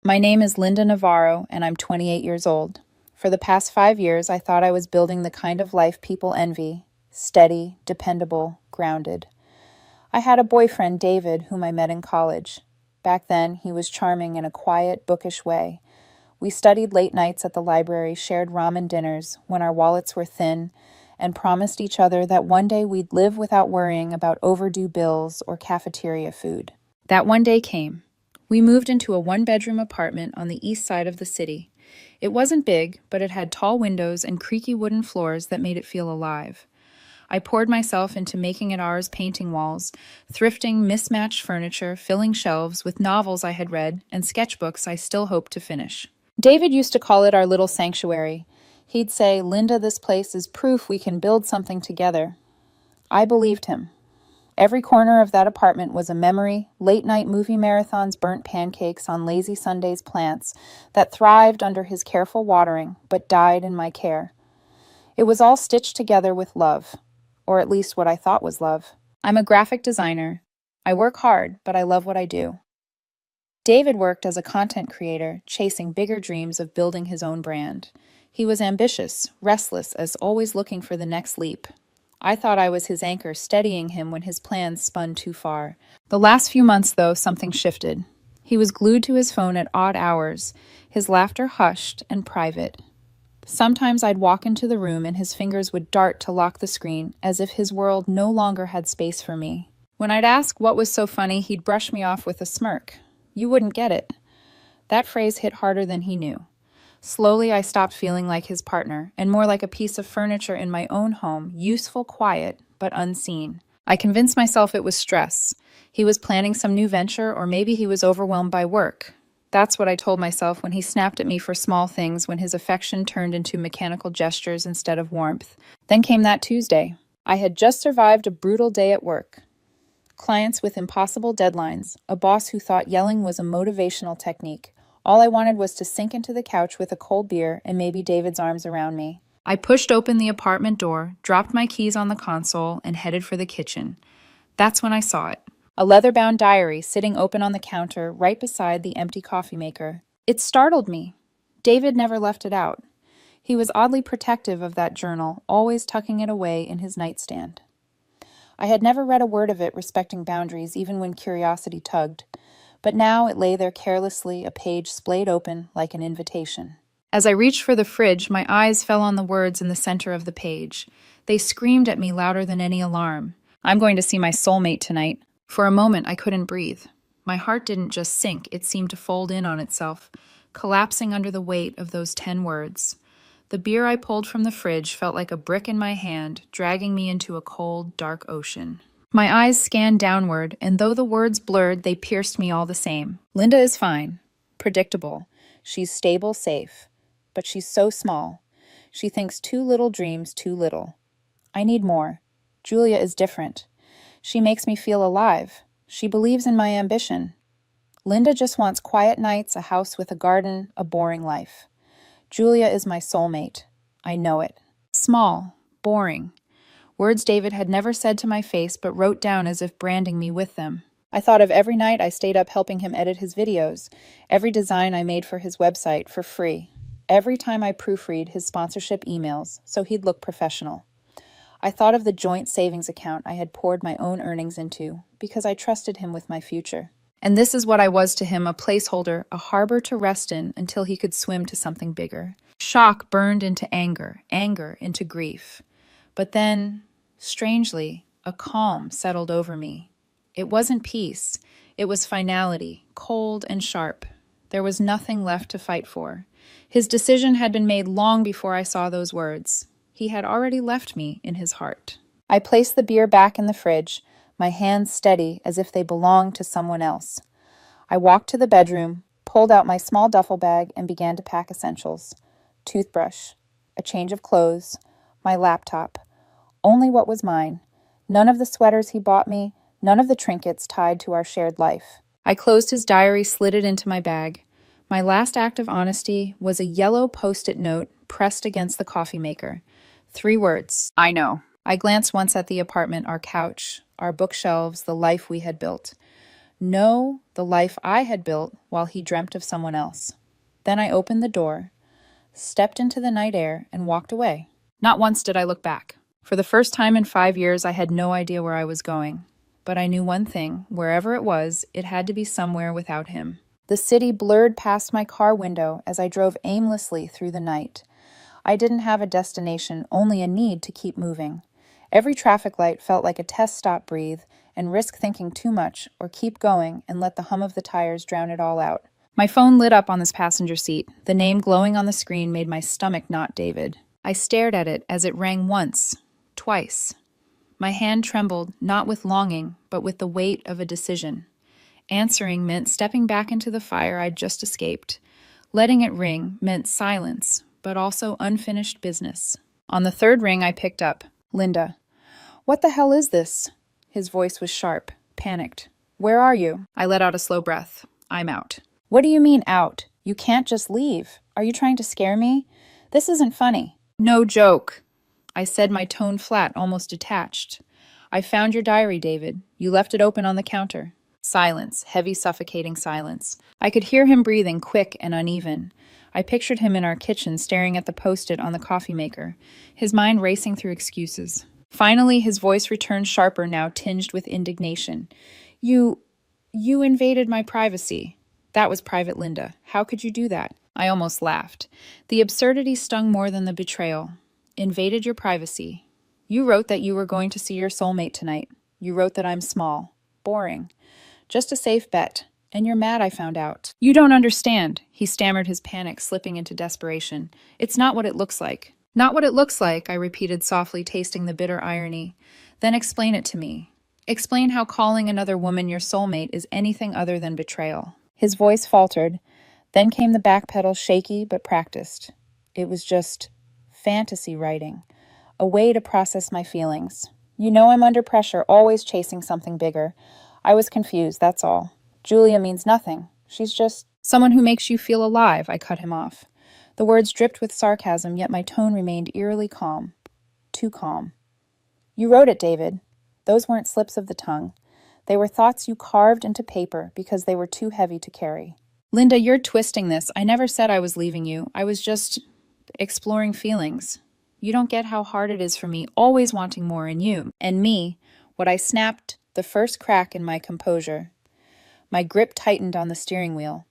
My name is Linda Navarro, and I'm 28 years old. For the past 5 years, I thought I was building the kind of life people envy: steady, dependable, grounded. I had a boyfriend, David, whom I met in college. Back then, he was charming in a quiet, bookish way. We studied late nights at the library, shared ramen dinners when our wallets were thin, and promised each other that one day we'd live without worrying about overdue bills or cafeteria food. That one day came. We moved into a one-bedroom apartment on the east side of the city. It wasn't big, but it had tall windows and creaky wooden floors that made it feel alive. I poured myself into making it ours, painting walls, thrifting mismatched furniture, filling shelves with novels I had read and sketchbooks I still hoped to finish. David used to call it our little sanctuary. He'd say, "Linda, this place is proof we can build something together." I believed him. Every corner of that apartment was a memory: late-night movie marathons, burnt pancakes on lazy Sundays, plants that thrived under his careful watering but died in my care. It was all stitched together with love, or at least what I thought was love. I'm a graphic designer. I work hard, but I love what I do. David worked as a content creator, chasing bigger dreams of building his own brand. He was ambitious, restless, as always looking for the next leap. I thought I was his anchor, steadying him when his plans spun too far. The last few months, though, something shifted. He was glued to his phone at odd hours, his laughter hushed and private. Sometimes I'd walk into the room and his fingers would dart to lock the screen, as if his world no longer had space for me. When I'd ask what was so funny, he'd brush me off with a smirk. "You wouldn't get it." That phrase hit harder than he knew. Slowly, I stopped feeling like his partner, and more like a piece of furniture in my own home, useful, quiet, but unseen. I convinced myself it was stress. He was planning some new venture, or maybe he was overwhelmed by work. That's what I told myself when he snapped at me for small things, when his affection turned into mechanical gestures instead of warmth. Then came that Tuesday. I had just survived a brutal day at work. Clients with impossible deadlines, a boss who thought yelling was a motivational technique. All I wanted was to sink into the couch with a cold beer and maybe David's arms around me. I pushed open the apartment door, dropped my keys on the console, and headed for the kitchen. That's when I saw it. A leather-bound diary sitting open on the counter right beside the empty coffee maker. It startled me. David never left it out. He was oddly protective of that journal, always tucking it away in his nightstand. I had never read a word of it respecting boundaries, even when curiosity tugged. But now it lay there carelessly, a page splayed open like an invitation. As I reached for the fridge, my eyes fell on the words in the center of the page. They screamed at me louder than any alarm. "I'm going to see my soulmate tonight." For a moment, I couldn't breathe. My heart didn't just sink, it seemed to fold in on itself, collapsing under the weight of those 10 words. The beer I pulled from the fridge felt like a brick in my hand, dragging me into a cold, dark ocean. My eyes scanned downward, and though the words blurred, they pierced me all the same. Linda is fine. Predictable. She's stable, safe. But she's so small. She thinks too little dreams too little. I need more. Julia is different. She makes me feel alive. She believes in my ambition. Linda just wants quiet nights, a house with a garden, a boring life. Julia is my soulmate. I know it. Small. Boring. Words David had never said to my face, but wrote down as if branding me with them. I thought of every night I stayed up helping him edit his videos, every design I made for his website for free, every time I proofread his sponsorship emails so he'd look professional. I thought of the joint savings account I had poured my own earnings into because I trusted him with my future. And this is what I was to him, a placeholder, a harbor to rest in until he could swim to something bigger. Shock burned into anger, anger into grief. But then, strangely, a calm settled over me. It wasn't peace. It was finality, cold and sharp. There was nothing left to fight for. His decision had been made long before I saw those words. He had already left me in his heart. I placed the beer back in the fridge, my hands steady as if they belonged to someone else. I walked to the bedroom, pulled out my small duffel bag, and began to pack essentials. Toothbrush, a change of clothes, my laptop. Only what was mine. None of the sweaters he bought me, none of the trinkets tied to our shared life. I closed his diary, slid it into my bag. My last act of honesty was a yellow post-it note pressed against the coffee maker. 3 words. I know. I glanced once at the apartment, our couch, our bookshelves, the life we had built. know the life I had built while he dreamt of someone else. Then I opened the door, stepped into the night air, and walked away. Not once did I look back. For the first time in 5 years, I had no idea where I was going. But I knew one thing: wherever it was, it had to be somewhere without him. The city blurred past my car window as I drove aimlessly through the night. I didn't have a destination, only a need to keep moving. Every traffic light felt like a test stop. Breathe and risk thinking too much, or keep going and let the hum of the tires drown it all out. My phone lit up on this passenger seat. The name glowing on the screen made my stomach knot. David. I stared at it as it rang once, twice. My hand trembled, not with longing, but with the weight of a decision. Answering meant stepping back into the fire I'd just escaped. Letting it ring meant silence, but also unfinished business. On the third ring, I picked up. Linda. What the hell is this? His voice was sharp, panicked. Where are you? I let out a slow breath. I'm out. What do you mean out? You can't just leave. Are you trying to scare me? This isn't funny. No joke, I said, my tone flat, almost detached. I found your diary, David. You left it open on the counter. Silence, heavy, suffocating silence. I could hear him breathing, quick and uneven. I pictured him in our kitchen, staring at the post-it on the coffee maker, his mind racing through excuses. Finally, his voice returned, sharper now, tinged with indignation. You invaded my privacy. That was private, Linda. How could you do that? I almost laughed. The absurdity stung more than the betrayal. Invaded your privacy. You wrote that you were going to see your soulmate tonight. You wrote that I'm small, boring, just a safe bet. And you're mad, I found out. You don't understand, he stammered, his panic slipping into desperation. It's not what it looks like. Not what it looks like, I repeated softly, tasting the bitter irony. Then explain it to me. Explain how calling another woman your soulmate is anything other than betrayal. His voice faltered. Then came the backpedal, shaky but practiced. It was just fantasy writing, a way to process my feelings. You know I'm under pressure, always chasing something bigger. I was confused, that's all. Julia means nothing. She's just someone who makes you feel alive, I cut him off. The words dripped with sarcasm, yet my tone remained eerily calm. Too calm. You wrote it, David. Those weren't slips of the tongue. They were thoughts you carved into paper because they were too heavy to carry. Linda, you're twisting this. I never said I was leaving you. I was just exploring feelings. You don't get how hard it is for me, always wanting more in you. And me, what I snapped, the first crack in my composure. My grip tightened on the steering wheel.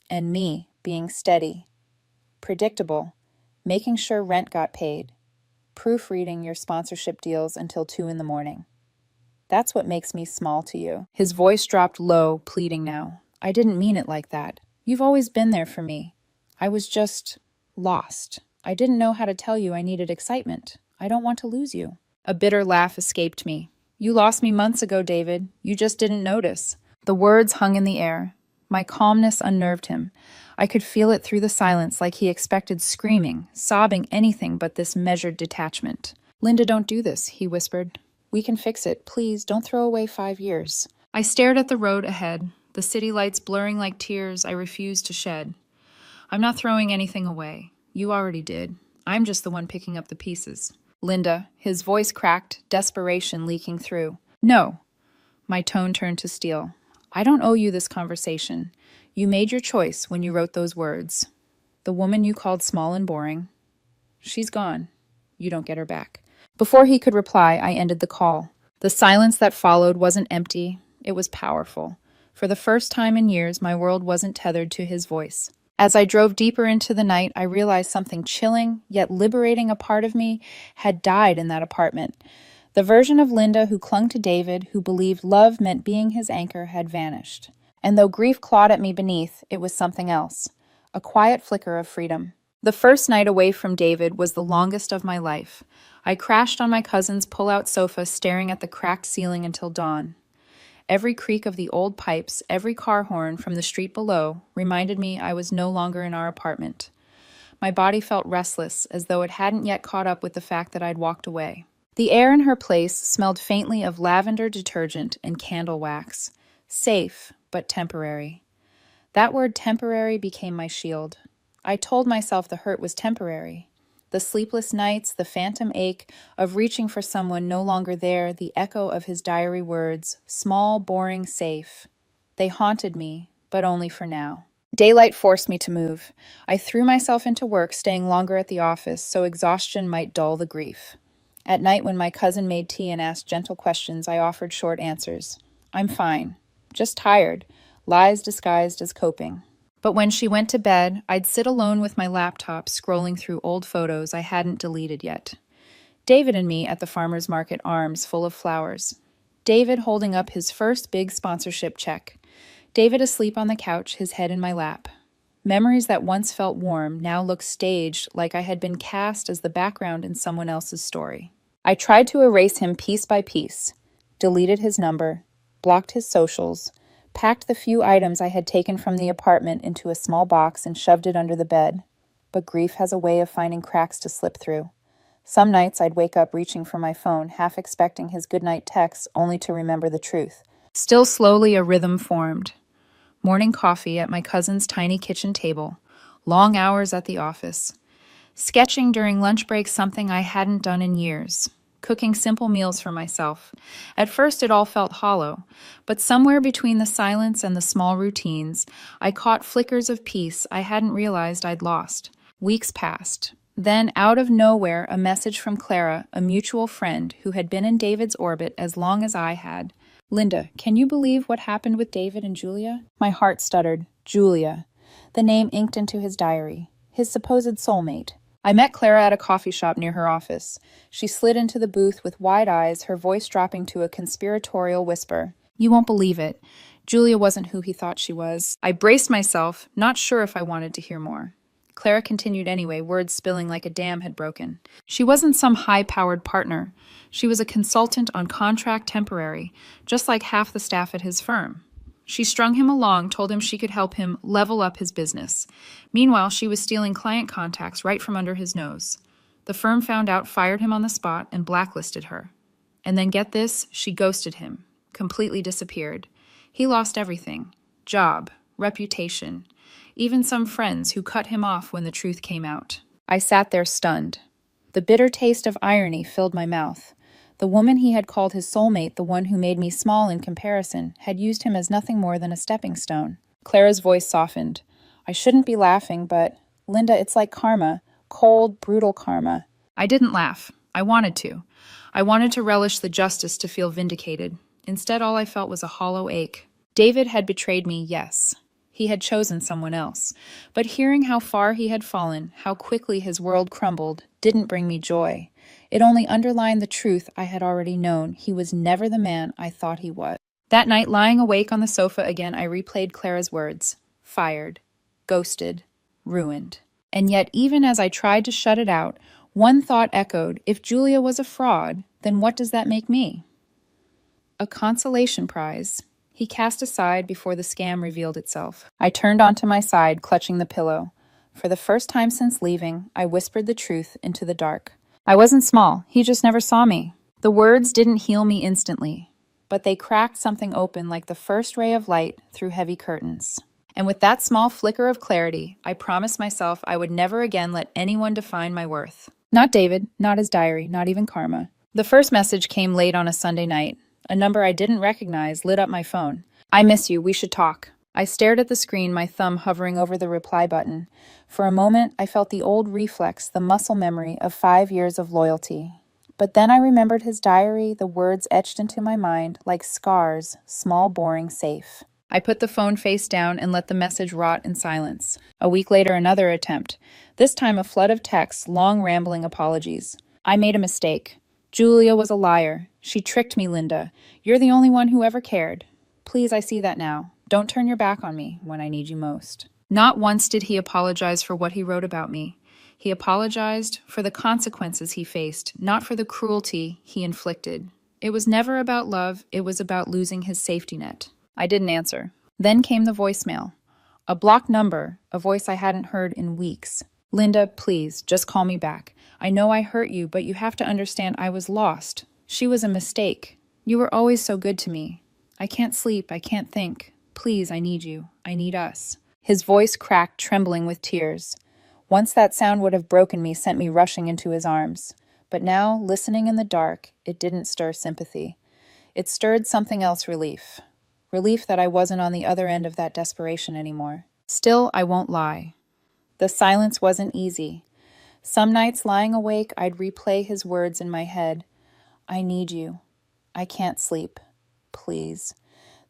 And me, being steady. Predictable. Making sure rent got paid. Proofreading your sponsorship deals until 2 a.m. That's what makes me small to you. His voice dropped low, pleading now. I didn't mean it like that. You've always been there for me. I was just lost. I didn't know how to tell you I needed excitement. I don't want to lose you. A bitter laugh escaped me. You lost me months ago, David. You just didn't notice. The words hung in the air. My calmness unnerved him. I could feel it through the silence, like he expected screaming, sobbing, anything but this measured detachment. Linda, don't do this, he whispered. We can fix it. Please, don't throw away 5 years. I stared at the road ahead, the city lights blurring like tears I refused to shed. I'm not throwing anything away. You already did. I'm just the one picking up the pieces. Linda, his voice cracked, desperation leaking through. No. My tone turned to steel. I don't owe you this conversation. You made your choice when you wrote those words. The woman you called small and boring, she's gone. You don't get her back. Before he could reply, I ended the call. The silence that followed wasn't empty. It was powerful. For the first time in years, my world wasn't tethered to his voice. As I drove deeper into the night, I realized something chilling, yet liberating. A part of me had died in that apartment. The version of Linda who clung to David, who believed love meant being his anchor, had vanished. And though grief clawed at me beneath, it was something else. A quiet flicker of freedom. The first night away from David was the longest of my life. I crashed on my cousin's pull-out sofa, staring at the cracked ceiling until dawn. Every creak of the old pipes, every car horn from the street below, reminded me I was no longer in our apartment. My body felt restless, as though it hadn't yet caught up with the fact that I'd walked away. The air in her place smelled faintly of lavender detergent and candle wax. Safe, but temporary. That word temporary became my shield. I told myself the hurt was temporary. The sleepless nights, the phantom ache of reaching for someone no longer there, the echo of his diary words, small, boring, safe. They haunted me, but only for now. Daylight forced me to move. I threw myself into work, staying longer at the office so exhaustion might dull the grief. At night, when my cousin made tea and asked gentle questions, I offered short answers. I'm fine. Just tired. Lies disguised as coping. But when she went to bed, I'd sit alone with my laptop, scrolling through old photos I hadn't deleted yet. David and me at the farmer's market, arms full of flowers. David holding up his first big sponsorship check. David asleep on the couch, his head in my lap. Memories that once felt warm now looked staged, like I had been cast as the background in someone else's story. I tried to erase him piece by piece, deleted his number, blocked his socials, packed the few items I had taken from the apartment into a small box and shoved it under the bed. But grief has a way of finding cracks to slip through. Some nights I'd wake up reaching for my phone, half expecting his goodnight text, only to remember the truth. Still slowly a rhythm formed. Morning coffee at my cousin's tiny kitchen table. Long hours at the office. Sketching during lunch break, something I hadn't done in years. Cooking simple meals for myself. At first it all felt hollow, but somewhere between the silence and the small routines, I caught flickers of peace I hadn't realized I'd lost. Weeks passed. Then, out of nowhere, a message from Clara, a mutual friend who had been in David's orbit as long as I had. Linda, can you believe what happened with David and Julia? My heart stuttered. Julia. The name inked into his diary. His supposed soulmate. I met Clara at a coffee shop near her office. She slid into the booth with wide eyes, her voice dropping to a conspiratorial whisper. You won't believe it. Julia wasn't who he thought she was. I braced myself, not sure if I wanted to hear more. Clara continued anyway, words spilling like a dam had broken. She wasn't some high-powered partner. She was a consultant on contract temporary, just like half the staff at his firm. She strung him along, told him she could help him level up his business. Meanwhile, she was stealing client contacts right from under his nose. The firm found out, fired him on the spot, and blacklisted her. And then get this, she ghosted him, completely disappeared. He lost everything. Job, reputation, even some friends who cut him off when the truth came out. I sat there stunned. The bitter taste of irony filled my mouth. The woman he had called his soulmate, the one who made me small in comparison, had used him as nothing more than a stepping stone. Clara's voice softened. I shouldn't be laughing, but, Linda, it's like karma. Cold, brutal karma. I didn't laugh. I wanted to. I wanted to relish the justice, to feel vindicated. Instead, all I felt was a hollow ache. David had betrayed me, yes. He had chosen someone else. But hearing how far he had fallen, how quickly his world crumbled, didn't bring me joy. It only underlined the truth I had already known. He was never the man I thought he was. That night, lying awake on the sofa again, I replayed Clara's words. Fired. Ghosted. Ruined. And yet, even as I tried to shut it out, one thought echoed, if Julia was a fraud, then what does that make me? A consolation prize. He cast aside before the scam revealed itself. I turned onto my side, clutching the pillow. For the first time since leaving, I whispered the truth into the dark. I wasn't small. He just never saw me. The words didn't heal me instantly, but they cracked something open like the first ray of light through heavy curtains. And with that small flicker of clarity, I promised myself I would never again let anyone define my worth. Not David, not his diary, not even karma. The first message came late on a Sunday night. A number I didn't recognize lit up my phone. I miss you, we should talk. I stared at the screen, my thumb hovering over the reply button. For a moment, I felt the old reflex, the muscle memory of 5 years of loyalty. But then I remembered his diary, the words etched into my mind like scars, small, boring, safe. I put the phone face down and let the message rot in silence. A week later, another attempt. This time a flood of texts, long rambling apologies. I made a mistake. Julia was a liar. She tricked me, Linda. You're the only one who ever cared. Please, I see that now. Don't turn your back on me when I need you most. Not once did he apologize for what he wrote about me. He apologized for the consequences he faced, not for the cruelty he inflicted. It was never about love, it was about losing his safety net. I didn't answer. Then came the voicemail. A blocked number, a voice I hadn't heard in weeks. Linda, please, just call me back. I know I hurt you, but you have to understand I was lost. She was a mistake. You were always so good to me. I can't sleep, I can't think. Please, I need you. I need us. His voice cracked, trembling with tears. Once that sound would have broken me, sent me rushing into his arms. But now, listening in the dark, it didn't stir sympathy. It stirred something else, relief. relief that I wasn't on the other end of that desperation anymore. Still, I won't lie. The silence wasn't easy. Some nights lying awake, I'd replay his words in my head. I need you. I can't sleep. Please.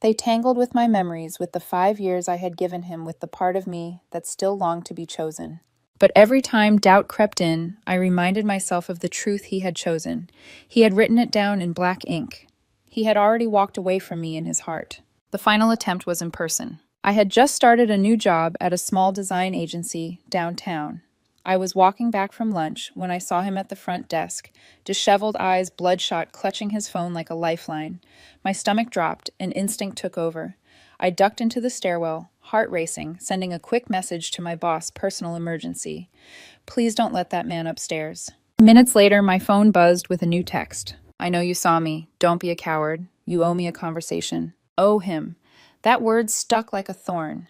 They tangled with my memories, with the 5 years I had given him, with the part of me that still longed to be chosen. But every time doubt crept in, I reminded myself of the truth he had chosen. He had written it down in black ink. He had already walked away from me in his heart. The final attempt was in person. I had just started a new job at a small design agency downtown. I was walking back from lunch when I saw him at the front desk, disheveled eyes bloodshot, clutching his phone like a lifeline. My stomach dropped, and instinct took over. I ducked into the stairwell, heart racing, sending a quick message to my boss, personal emergency. Please don't let that man upstairs. Minutes later, my phone buzzed with a new text. I know you saw me. Don't be a coward. You owe me a conversation. Owe him. That word stuck like a thorn.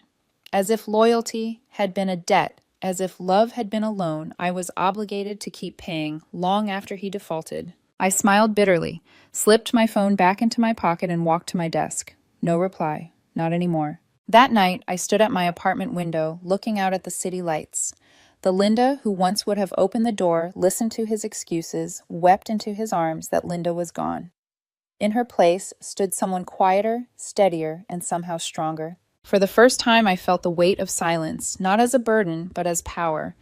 As if loyalty had been a debt, as if love had been a loan I was obligated to keep paying long after he defaulted. I smiled bitterly, slipped my phone back into my pocket, and walked to my desk. No reply. Not anymore. That night, I stood at my apartment window, looking out at the city lights. The Linda who once would have opened the door, listened to his excuses, wept into his arms that Linda was gone. In her place stood someone quieter, steadier, and somehow stronger. For the first time, I felt the weight of silence, not as a burden, but as power.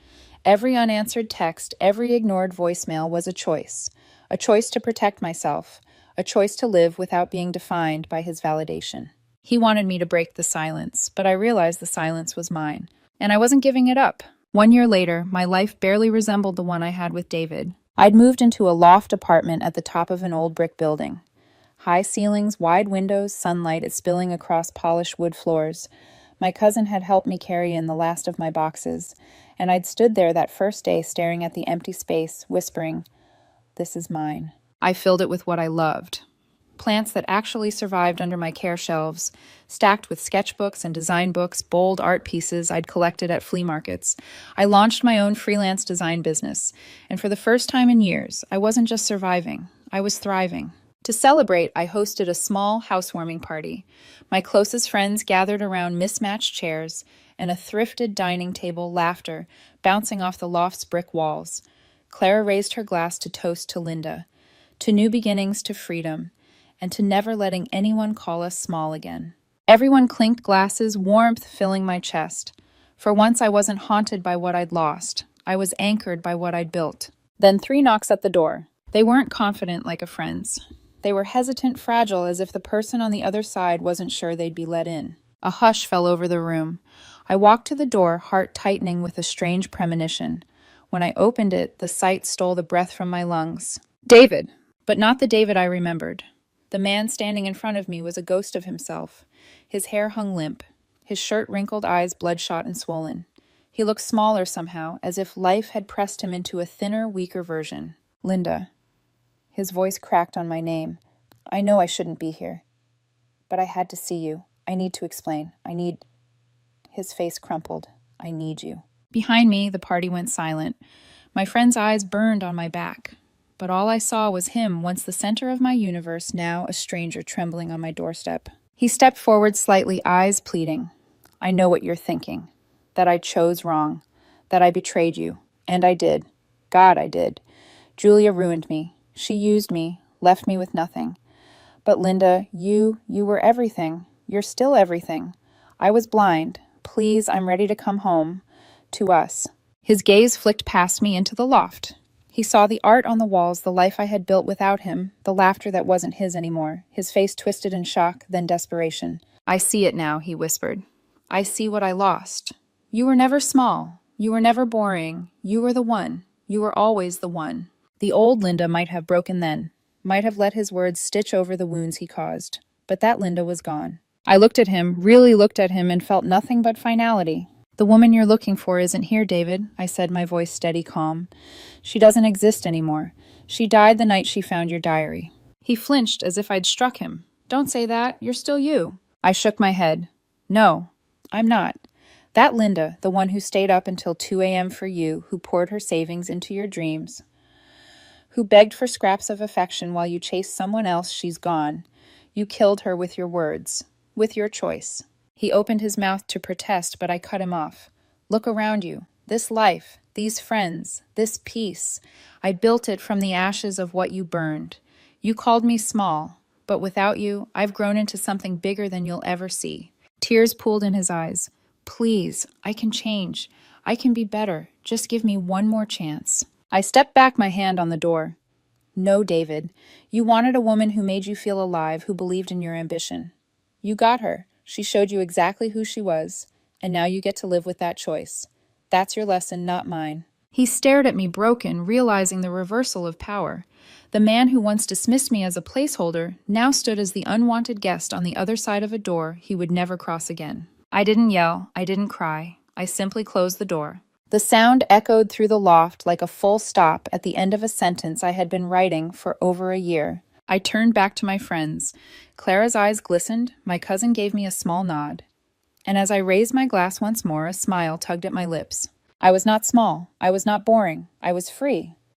Every unanswered text, every ignored voicemail was a choice to protect myself, a choice to live without being defined by his validation. He wanted me to break the silence, but I realized the silence was mine, and I wasn't giving it up. 1 year later, my life barely resembled the one I had with David. I'd moved into a loft apartment at the top of an old brick building. High ceilings, wide windows, sunlight spilling across polished wood floors. My cousin had helped me carry in the last of my boxes, and I'd stood there that first day staring at the empty space, whispering, "This is mine." I filled it with what I loved. Plants that actually survived under my care shelves, stacked with sketchbooks and design books, bold art pieces I'd collected at flea markets. I launched my own freelance design business, and for the first time in years, I wasn't just surviving, I was thriving. To celebrate, I hosted a small housewarming party. My closest friends gathered around mismatched chairs and a thrifted dining table, laughter bouncing off the loft's brick walls. Clara raised her glass to toast to Linda, to new beginnings, to freedom, and to never letting anyone call us small again. Everyone clinked glasses, warmth filling my chest. For once, I wasn't haunted by what I'd lost. I was anchored by what I'd built. Then 3 knocks at the door. They weren't confident like a friend's. They were hesitant, fragile, as if the person on the other side wasn't sure they'd be let in. A hush fell over the room. I walked to the door, heart tightening with a strange premonition. When I opened it, the sight stole the breath from my lungs. David! But not the David I remembered. The man standing in front of me was a ghost of himself. His hair hung limp, his shirt-wrinkled eyes bloodshot and swollen. He looked smaller somehow, as if life had pressed him into a thinner, weaker version. Linda. His voice cracked on my name. I know I shouldn't be here, but I had to see you. I need to explain. His face crumpled. I need you. Behind me, the party went silent. My friend's eyes burned on my back, but all I saw was him, once the center of my universe, now a stranger trembling on my doorstep. He stepped forward slightly, eyes pleading. I know what you're thinking. That I chose wrong. That I betrayed you. And I did. God, I did. Julia ruined me. She used me, left me with nothing. But Linda, you were everything. You're still everything. I was blind. Please, I'm ready to come home. To us. His gaze flicked past me into the loft. He saw the art on the walls, the life I had built without him, the laughter that wasn't his anymore. His face twisted in shock, then desperation. I see it now, he whispered. I see what I lost. You were never small. You were never boring. You were the one. You were always the one. The old Linda might have broken then, might have let his words stitch over the wounds he caused. But that Linda was gone. I looked at him, really looked at him, and felt nothing but finality. The woman you're looking for isn't here, David, I said, my voice steady, calm. She doesn't exist anymore. She died the night she found your diary. He flinched as if I'd struck him. Don't say that. You're still you. I shook my head. No, I'm not. That Linda, the one who stayed up until 2 a.m. for you, who poured her savings into your dreams, who begged for scraps of affection while you chased someone else, she's gone. You killed her with your words. with your choice. He opened his mouth to protest, but I cut him off. Look around you. This life, these friends, this peace. I built it from the ashes of what you burned. You called me small, but without you, I've grown into something bigger than you'll ever see. Tears pooled in his eyes. Please, I can change. I can be better. Just give me one more chance. I stepped back, my hand on the door. No, David. You wanted a woman who made you feel alive, who believed in your ambition. You got her. She showed you exactly who she was, and now you get to live with that choice. That's your lesson, not mine. He stared at me broken, realizing the reversal of power. The man who once dismissed me as a placeholder now stood as the unwanted guest on the other side of a door he would never cross again. I didn't yell. I didn't cry. I simply closed the door. The sound echoed through the loft like a full stop at the end of a sentence I had been writing for over a year. I turned back to my friends. Clara's eyes glistened. My cousin gave me a small nod. And as I raised my glass once more, a smile tugged at my lips. I was not small. I was not boring. I was free.